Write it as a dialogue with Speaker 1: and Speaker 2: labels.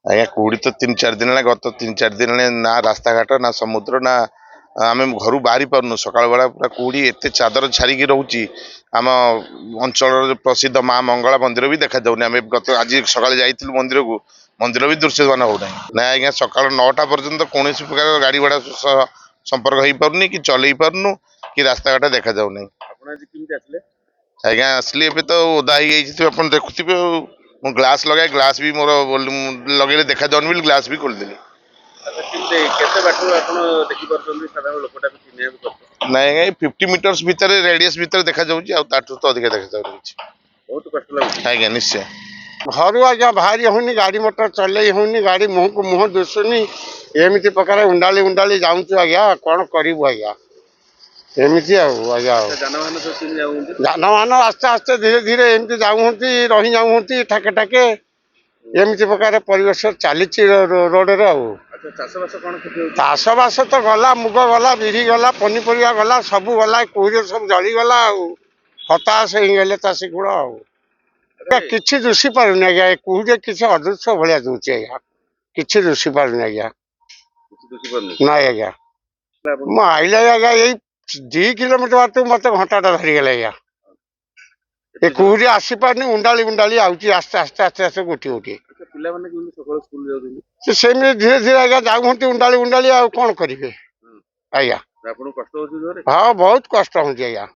Speaker 1: ଆଜ୍ଞା କୁହୁଡ଼ି ତ 3-4 ଦିନ ହେଲା, ଗତ 3-4 ଦିନ ହେଲା ନା ରାସ୍ତାଘାଟ ନା ସମୁଦ୍ର ନା ଆମେ ଘରୁ ବାହାରି ପାରୁନୁ। ସକାଳ ବେଳା ପୁରା କୁହୁଡ଼ି ଏତେ ଚାଦର ଛାରିକି ରହୁଛି। ଆମ ଅଞ୍ଚଳର ପ୍ରସିଦ୍ଧ ମା ମଙ୍ଗଳା ମନ୍ଦିର ବି ଦେଖାଯାଉନି। ଆମେ ଆଜି ସକାଳେ ଯାଇଥିଲୁ ମନ୍ଦିରକୁ, ମନ୍ଦିର ବି ଦୃଶ୍ୟମାନ ହଉନାହିଁ। ନା ଆଜ୍ଞା ସକାଳ 9ଟା ପର୍ଯ୍ୟନ୍ତ କୌଣସି ପ୍ରକାର ଗାଡ଼ି ଘୋଡ଼ା ସମ୍ପର୍କ ହେଇପାରୁନି, କି ଚଲେଇ ପାରୁନୁ, କି ରାସ୍ତାଘାଟ ଦେଖାଯାଉନାହିଁ। ଆଜ୍ଞା ଆସିଲି ଏବେ ତ ଓଦା ହେଇଯାଇଛି, ଆପଣ ଦେଖୁଥିବେ ଆଉ। ମୁଁ ଗ୍ଲାସ୍ ଲଗାଏ, ଗ୍ଲାସ୍ ବି ମୋର ଲଗେଇଲେ ଦେଖାଯାଉନି ବୋଲି ଗ୍ଲାସ୍ ବି ଖୋଲିଦେଲି। ନାଇଁ ଆଜ୍ଞା 50 ମିଟର୍ସ ଭିତରେ ରେଡିୟସ୍ ଭିତରେ ଦେଖାଯାଉଛି, ଆଉ ତାଠୁ ତ ଅଧିକା ଦେଖାଯାଉଛି। ଆଜ୍ଞା ନିଶ୍ଚୟ।
Speaker 2: ଘରୁ ଆଜ୍ଞା ବାହାରି ହଉନି, ଗାଡ଼ି ମଟର ଚଲେଇ ହଉନି, ଗାଡ଼ି ମୁହଁକୁ ମୁହଁ ଦିଶୁନି, ଏମିତି ପ୍ରକାର ଉଣ୍ଡାଳି ଉଣ୍ଡାଳି ଯାଉଛୁ ଆଜ୍ଞା। କ'ଣ କରିବୁ ଆଜ୍ଞା, ଏମିତି ଆଉ ଆଜ୍ଞା। ଯାନବାହନ ଆସ୍ତେ ଆସ୍ତେ ଧୀରେ ଧୀରେ ଏମିତି ଯାଉଛନ୍ତି, ରହି ଯାଉଛନ୍ତି ଠାକେ ଠାକେ, ଏମିତି ପ୍ରକାର ପରିବେଶ ଚାଲିଛି ରୋଡରେ ଆଉ। ଚାଷବାସ ତ ଗଲା, ମୁଗ ଗଲା, ବିରି ଗଲା, ପନିପରିବା ଗଲା, ସବୁ ଗଲା, କୁହୁଡ଼ିରେ ସବୁ ଜଳିଗଲା ଆଉ। ହତାଶ ହେଇଗଲେ ଚାଷୀ କୂଳ ଆଉ। କିଛି ଦୁଷି ପାରୁନି ଆଜ୍ଞା, ଏ କୁହୁଡ଼ିରେ କିଛି ଅଦୃଶ୍ୟ ଭଳିଆ ଦଉଛି ଆଜ୍ଞା, କିଛି ଦୁଷି ପାରୁନି ଆଜ୍ଞା। ନାଇଁ ଆଜ୍ଞା, ମୁଁ ଆଇଲା ଆଜ୍ଞା ଏଇ 2 କିଲୋମିଟର ବାଟକୁ ମତେ ଘଣ୍ଟାଟା ଧରିଗଲା ଆଜ୍ଞା। ଏ କୁହୁଡ଼ି ଆସିପାରୁନି, ଉଣ୍ଡାଳି ଉଣ୍ଡାଳି ଆଉଛି ଆସ୍ତେ ଆସ୍ତେ ଆସ୍ତେ ଆସ୍ତେ ଗୋଟି ଗୋଟି। ସେମିତି ଧୀରେ ଧୀରେ ଆଜ୍ଞା ଯାଉଛନ୍ତି ଉଣ୍ଡାଳି ଉଣ୍ଡାଳି, ଆଉ କ'ଣ କରିବେ ଆଜ୍ଞା। ହଁ ବହୁତ କଷ୍ଟ ହଉଛି ଆଜ୍ଞା।